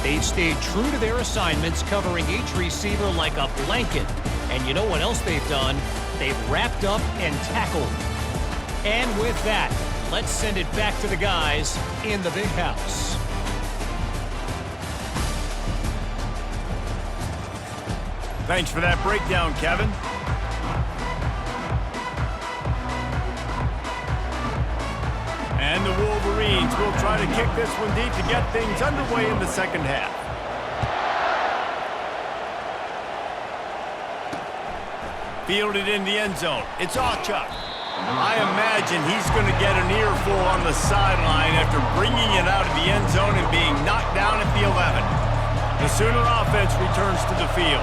They've stayed true to their assignments, covering each receiver like a blanket. And you know what else they've done? They've wrapped up and tackled. And with that, let's send it back to the guys in the Big House. Thanks for that breakdown, Kevin. And the Wolverines will try to kick this one deep to get things underway in the second half. Fielded in the end zone. It's Ochuk. I imagine he's going to get an earful on the sideline after bringing it out of the end zone and being knocked down at the 11. The Sooner offense returns to the field.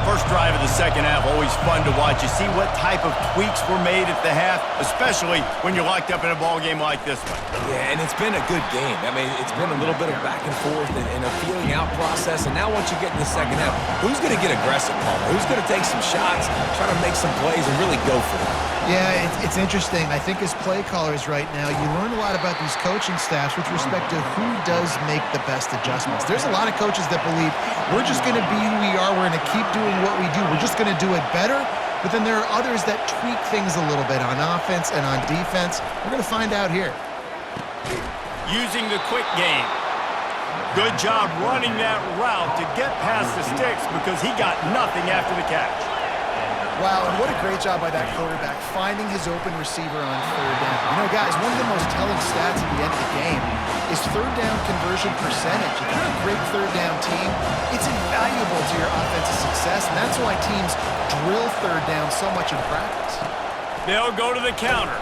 First drive of the second half, always fun to watch. You see what type of tweaks were made at the half, especially when you're locked up in a ball game like this one. Yeah, and it's been a good game. I mean, it's been a little bit of back and forth and a feeling out process. And now once you get in the second half, who's going to get aggressive, Paul? Who's going to take some shots, try to make some plays, and really go for it? Yeah, it's interesting. I think as play callers right now, you learn a lot about these coaching staffs with respect to who does make the best adjustments. There's a lot of coaches that believe we're just going to be who we are. We're going to keep doing what we do. We're just going to do it better. But then there are others that tweak things a little bit on offense and on defense. We're going to find out here. Using the quick game. Good job running that route to get past the sticks because he got nothing after the catch. Wow, and what a great job by that quarterback, finding his open receiver on third down. You know, guys, one of the most telling stats at the end of the game is third down conversion percentage. If you're a great third down team, it's invaluable to your offensive success, and that's why teams drill third down so much in practice. They'll go to the counter.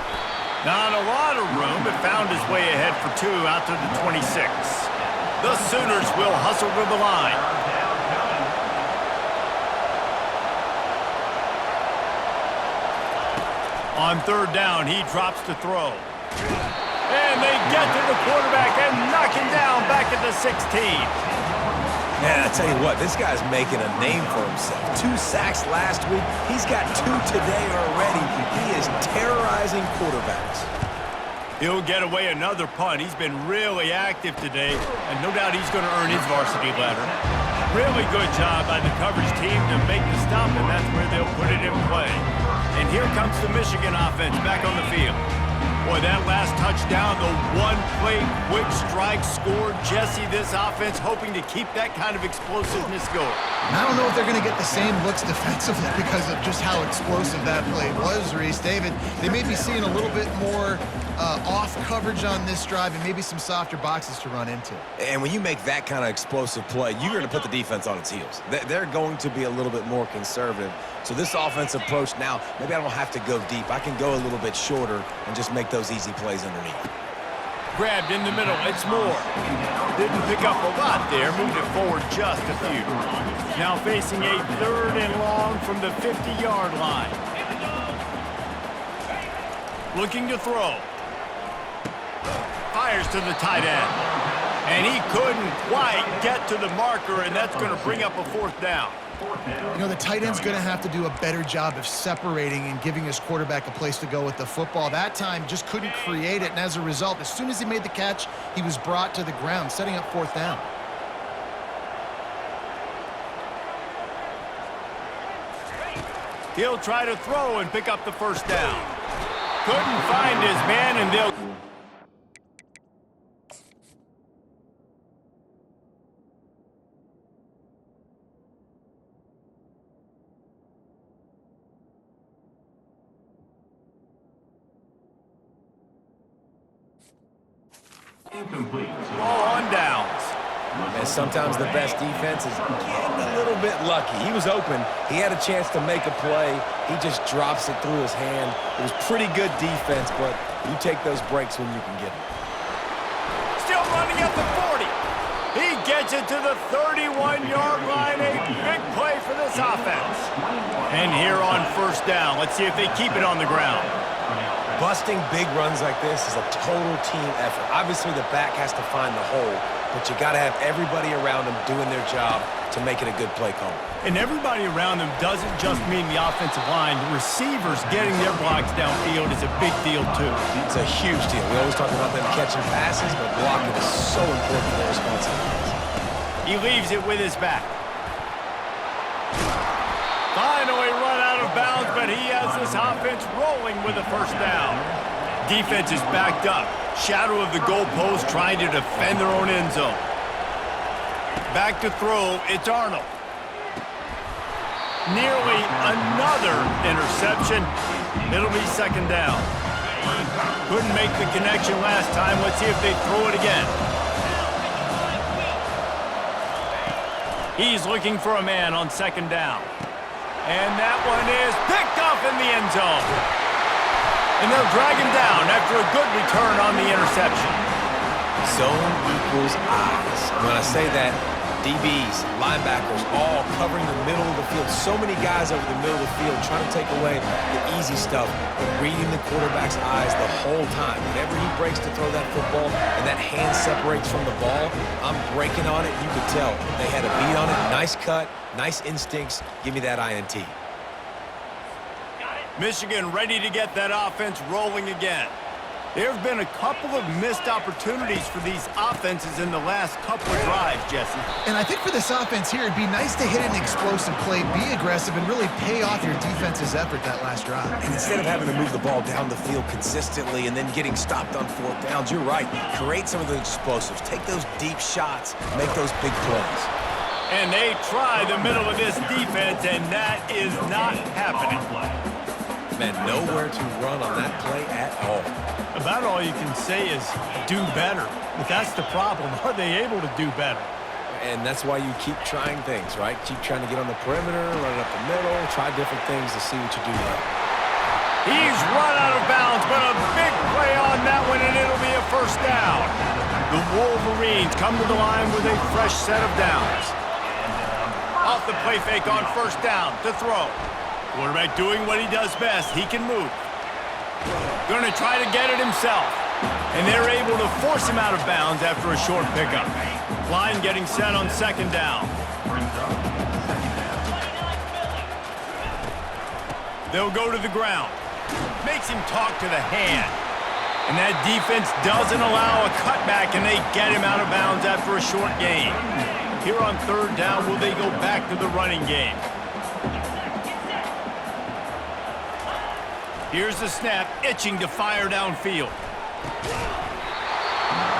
Not a lot of room, but found his way ahead for two out to the 26. The Sooners will hustle to the line. On third down, he drops to throw. And they get to the quarterback and knock him down back at the 16. Man, I tell you what, this guy's making a name for himself. 2 sacks last week. He's got 2 today already. He is terrorizing quarterbacks. He'll get away another punt. He's been really active today, and no doubt he's going to earn his varsity letter. Really good job by the coverage team to make the stop, and that's where they'll put it in play. And here comes the Michigan offense back on the field. Boy, that last touchdown, the one-play quick strike score. Jesse, this offense hoping to keep that kind of explosiveness going. I don't know if they're going to get the same looks defensively because of just how explosive that play was, Reese. David, they may be seeing a little bit more off coverage on this drive and maybe some softer boxes to run into. And when you make that kind of explosive play, you're going to put the defense on its heels. They're going to be a little bit more conservative. So this offensive approach now, maybe I don't have to go deep. I can go a little bit shorter and just make those easy plays underneath. Grabbed in the middle. It's Moore. Didn't pick up a lot there. Moved it forward just a few. Now facing a 3rd and long from the 50-yard line. Looking to throw. Fires to the tight end. And he couldn't quite get to the marker, and that's going to bring up a 4th down. You know, the tight end's going to have to do a better job of separating and giving his quarterback a place to go with the football. That time just couldn't create it, and as a result, as soon as he made the catch, he was brought to the ground, setting up 4th down. He'll try to throw and pick up the 1st down. Couldn't find his man, and they'll... Incomplete. Ball on downs. And sometimes the best defense is getting a little bit lucky. He was open. He had a chance to make a play. He just drops it through his hand. It was pretty good defense, but you take those breaks when you can get them. Still running at the 40. He gets it to the 31-yard line. A big play for this offense. And here on first down, let's see if they keep it on the ground. Busting big runs like this is a total team effort. Obviously, the back has to find the hole, but you got to have everybody around them doing their job to make it a good play call. And everybody around them doesn't just mean the offensive line. The receivers getting their blocks downfield is a big deal, too. It's a huge deal. We always talk about them catching passes, but blocking is so important for their responsibilities. He leaves it with his back. Finally run out of bounds, but he has this offense rolling with a first down. Defense is backed up. Shadow of the goalpost trying to defend their own end zone. Back to throw, it's Arnold. Nearly another interception. It'll be second down. Couldn't make the connection last time. Let's see if they throw it again. He's looking for a man on second down. And that one is picked off in the end zone. And they'll drag him down after a good return on the interception. Zone equals eyes. When I say that, DBs, linebackers, all covering the middle of the field. So many guys over the middle of the field trying to take away the easy stuff, but reading the quarterback's eyes the whole time. Whenever he breaks to throw that football and that hand separates from the ball, I'm breaking on it. You could tell they had a beat on it. Nice cut, nice instincts. Give me that INT. Michigan ready to get that offense rolling again. There have been a couple of missed opportunities for these offenses in the last couple of drives, Jesse. And I think for this offense here, it'd be nice to hit an explosive play, be aggressive, and really pay off your defense's effort that last drive. And instead of having to move the ball down the field consistently and then getting stopped on fourth downs, you're right. Create some of those explosives. Take those deep shots. Make those big plays. And they try the middle of this defense, and that is not happening. Man, nowhere to run on that play at all. About all you can say is do better. But that's the problem. Are they able to do better? And that's why you keep trying things, right? Keep trying to get on the perimeter, run it up the middle, try different things to see what you do well. He's run out of bounds, but a big play on that one, and it'll be a first down. The Wolverines come to the line with a fresh set of downs. Off the play fake on first down to throw. Quarterback doing what he does best. He can move. Going to try to get it himself. And they're able to force him out of bounds after a short pickup. Line getting set on second down. They'll go to the ground. Makes him talk to the hand. And that defense doesn't allow a cutback, and they get him out of bounds after a short gain. Here on third down, will they go back to the running game? Here's the snap, itching to fire downfield.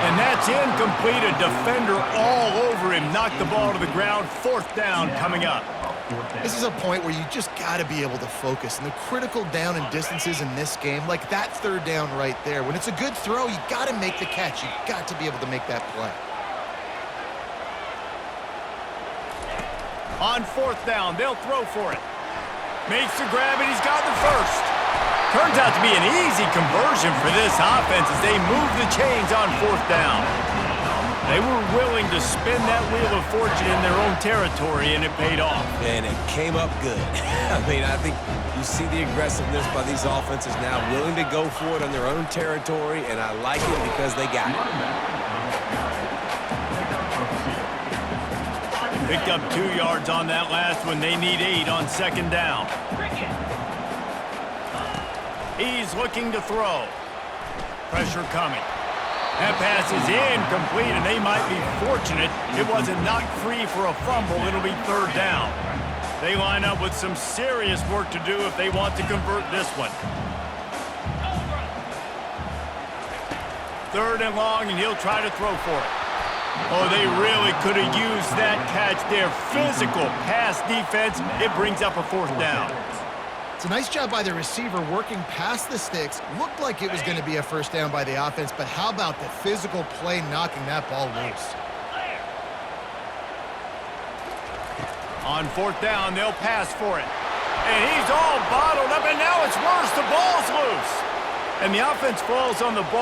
And that's incomplete. A defender all over him. Knocked the ball to the ground. Fourth down coming up. This is a point where you just got to be able to focus. And the critical down and distances in this game, like that third down right there. When it's a good throw, you got to make the catch. You got to be able to make that play. On fourth down, they'll throw for it. Makes the grab, and he's got the first. Turns out to be an easy conversion for this offense as they move the chains on fourth down. They were willing to spin that wheel of fortune in their own territory, and it paid off. And it came up good. I mean, I think you see the aggressiveness by these offenses now, willing to go for it on their own territory, and I like it because they got it. Picked up 2 yards on that last one. They need 8 on second down. He's looking to throw. Pressure coming. That pass is incomplete, and they might be fortunate it wasn't knocked free for a fumble. It'll be third down. They line up with some serious work to do if they want to convert this one. Third and long, and he'll try to throw for it. Oh, they really could have used that catch there. Physical pass defense. It brings up a fourth down. It's a nice job by the receiver working past the sticks. Looked like it was going to be a first down by the offense, but how about the physical play knocking that ball loose? On fourth down, they'll pass for it. And he's all bottled up, and now it's worse. The ball's loose. And the offense falls on the ball.